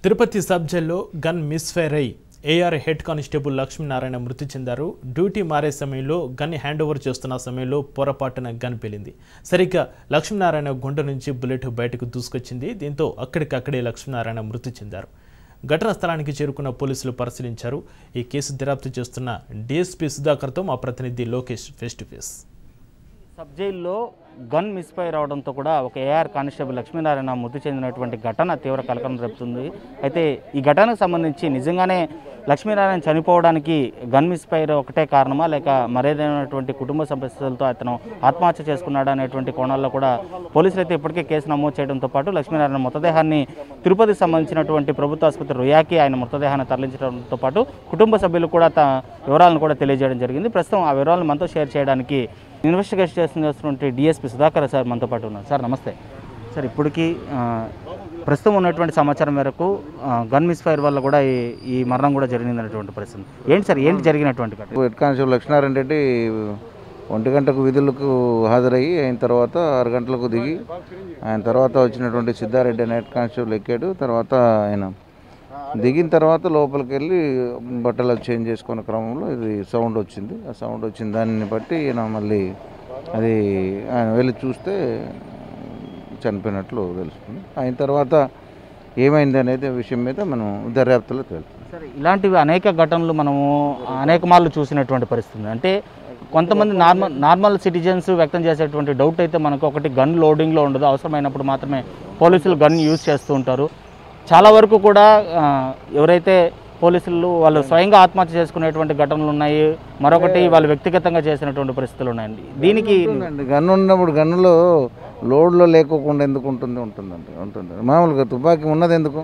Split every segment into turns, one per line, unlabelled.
Tirupati sub జైల్లో gun misfire అయి AR head constable Lakshminarayana మృతి చెందారు. డ్యూటీ మారే సమయంలో గన్ హ్యాండ్ ఓవర్ చేస్తున్న సమయంలో పొరపాటున గన్ పేలింది. సరిగ్గా లక్ష్మీనారాయణ గుండె నుంచి బుల్లెట్ బయటకు దూసుకొచ్చింది. దీంతో అక్కడికక్కడే లక్ష్మీనారాయణ మృతి చెందారు. ఘటనా స్థలానికి చేరుకున్న పోలీసులు పరిశీలించారు. ఈ కేసు దర్యాప్తు చేస్తున్న డీఎస్పీ సుధాకర్తో మా ప్రతినిధి Lokesh face to face.
Sub జైల్లో గన్ మిస్ఫైర్ అవడంతో కూడా ఒక ఏఆర్ కానిస్టేబుల్ లక్ష్మీనారాయణ మృతి చెందినటువంటి ఘటన తీవ్ర కలకలం రేపుతుంది. అయితే ఈ ఘటనకు సంబంధించి నిజంగానే లక్ష్మీనారాయణ చనిపోవడానికి గన్ మిస్ఫైర్ ఒకటే కారణమా, లేక మరేదైనటువంటి కుటుంబ సమస్యలతో అతను ఆత్మహత్య చేసుకున్నాడు అనేటువంటి కోణాల్లో కూడా పోలీసులు అయితే ఇప్పటికే కేసు నమోదు చేయడంతో పాటు లక్ష్మీనారాయణ మృతదేహాన్ని తిరుపతికి సంబంధించినటువంటి ప్రభుత్వ ఆసుపత్రి రుయాకి ఆయన మృతదేహాన్ని తరలించడంతో పాటు కుటుంబ సభ్యులు కూడా వివరాలను కూడా తెలియజేయడం జరిగింది. ప్రస్తుతం ఆ వివరాలను మనతో షేర్ చేయడానికి ఇన్వెస్టిగేషన్ చేస్తున్నటువంటి డిఎస్పీ సుధాకర్ సార్ మనతో పాటు ఉన్నారు. సార్ నమస్తే సార్. ఇప్పటికీ ప్రస్తుతం ఉన్నటువంటి సమాచారం మేరకు గన్ మిస్ఫైర్ వల్ల కూడా ఈ మరణం కూడా జరిగిందనేటువంటి పరిస్థితి ఏంటి సార్, ఏంటి జరిగినటువంటి
హెడ్ కానిస్టేబుల్ లక్ష్మీనారాయణ రెడ్డి 1 గంటకు విధులకు హాజరయ్యి అయిన తర్వాత 6 గంటలకు దిగి ఆయన తర్వాత వచ్చినటువంటి సిద్ధారెడ్డి అనే హెడ్ కానిస్టేబుల్ ఎక్కాడు. తర్వాత ఆయన దిగిన తర్వాత లోపలికి వెళ్ళి బట్టలు చేంజ్ చేసుకున్న క్రమంలో ఇది సౌండ్ వచ్చింది. ఆ సౌండ్ వచ్చిన దాన్ని బట్టి ఈయన మళ్ళీ అది ఆయన వెళ్ళి చూస్తే చనిపోయినట్లు తెలుస్తుంది. అయిన తర్వాత ఏమైంది అనేది విషయం మీద మనం దర్యాప్తులో తెలుస్తుంది.
సరే, ఇలాంటివి అనేక ఘటనలు మనము అనేక మార్లు చూసినటువంటి పరిస్థితి. అంటే కొంతమంది నార్మల్ సిటిజన్స్ వ్యక్తం చేసేటువంటి డౌట్ అయితే మనకు ఒకటి, గన్ లోడింగ్లో ఉండదు, అవసరమైనప్పుడు మాత్రమే పోలీసులు గన్ యూజ్ చేస్తూ ఉంటారు. చాలా వరకు కూడా ఎవరైతే పోలీసులు వాళ్ళు స్వయంగా ఆత్మహత్య చేసుకునేటువంటి ఘటనలు ఉన్నాయి. మరొకటి వాళ్ళు వ్యక్తిగతంగా చేసినటువంటి పరిస్థితులు ఉన్నాయండి. దీనికి
గన్ను ఉన్నప్పుడు గన్నులో లోడ్లో లేకోకుండా ఎందుకు ఉంటుందండి. మామూలుగా తుపాకీ ఉన్నది ఎందుకు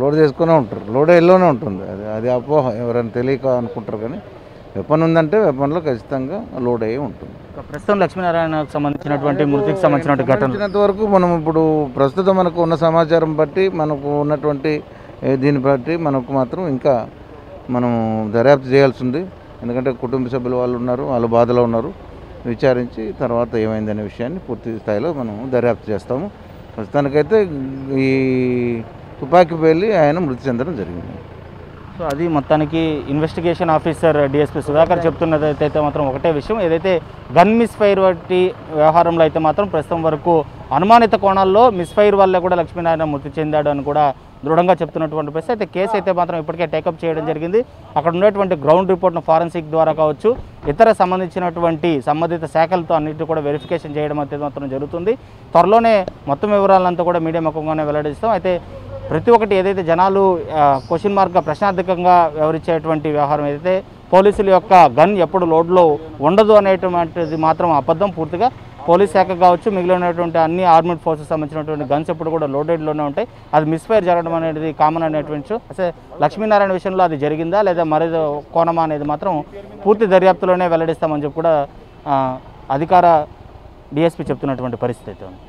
లోడ్ చేసుకునే ఉంటారు, లోడ్ ఎల్లోనే ఉంటుంది. అది అపోహ, ఎవరైనా తెలియక అనుకుంటారు. కానీ వెపన్ ఉందంటే వెపన్లో ఖచ్చితంగా లోడ్ అయ్యి ఉంటుంది.
ప్రస్తుతం లక్ష్మీనారాయణకు సంబంధించినటువంటి మృతికి సంబంధించినటువంటి ఘటన
వరకు మనం ఇప్పుడు ప్రస్తుతం మనకు ఉన్న సమాచారం బట్టి, మనకు ఉన్నటువంటి దీన్ని బట్టి మనకు మాత్రం ఇంకా మనం దర్యాప్తు చేయాల్సి ఉంది. ఎందుకంటే కుటుంబ సభ్యులు వాళ్ళు ఉన్నారు, వాళ్ళు బాధలో ఉన్నారు. విచారించి తర్వాత ఏమైందనే విషయాన్ని పూర్తి స్థాయిలో మనం దర్యాప్తు చేస్తాము. ప్రస్తుతానికైతే ఈ తుపాకీ పేలి ఆయన మృతి చెందడం జరిగింది.
సో అది మొత్తానికి ఇన్వెస్టిగేషన్ ఆఫీసర్ డిఎస్పీ సుధాకర్ చెప్తున్నది అయితే మాత్రం ఒకటే విషయం, ఏదైతే గన్ మిస్ఫైర్ వంటి వ్యవహారంలో అయితే మాత్రం ప్రస్తుతం వరకు అనుమానిత కోణాల్లో మిస్ఫైర్ వల్ల కూడా లక్ష్మీనారాయణ మృతి చెందాడు అని కూడా దృఢంగా చెప్తున్నటువంటి పరిస్థితి. అయితే కేసు అయితే మాత్రం ఇప్పటికే టేకప్ చేయడం జరిగింది. అక్కడ ఉన్నటువంటి గ్రౌండ్ రిపోర్ట్ను ఫారెన్సిక్ ద్వారా కావచ్చు, ఇతర సంబంధించినటువంటి సంబంధిత శాఖలతో అన్నింటినీ కూడా వెరిఫికేషన్ చేయడం అయితే మాత్రం జరుగుతుంది. త్వరలోనే మొత్తం వివరాలంతా కూడా మీడియా ముఖంగానే వెల్లడిస్తాం. అయితే ప్రతి ఒక్కటి ఏదైతే జనాలు క్వశ్చన్ మార్క్గా ప్రశ్నార్థకంగా వ్యవహరించేటువంటి వ్యవహారం ఏదైతే పోలీసుల యొక్క గన్ ఎప్పుడు లోడ్లో ఉండదు అనేటువంటిది మాత్రం అబద్ధం. పూర్తిగా పోలీస్ శాఖ కావచ్చు, మిగిలినటువంటి అన్ని ఆర్మీడ్ ఫోర్సెస్ సంబంధించినటువంటి గన్స్ ఎప్పుడు కూడా లోడెడ్లోనే ఉంటాయి. అది మిస్ఫైర్ జరగడం అనేది కామన్ అనేటువంటి అసలు లక్ష్మీనారాయణ విషయంలో అది జరిగిందా లేదా మరేదో కోణమా అనేది మాత్రం పూర్తి దర్యాప్తులోనే వెల్లడిస్తామని చెప్పి కూడా అధికార డిఎస్పీ చెప్తున్నటువంటి పరిస్థితి అయితే ఉంది.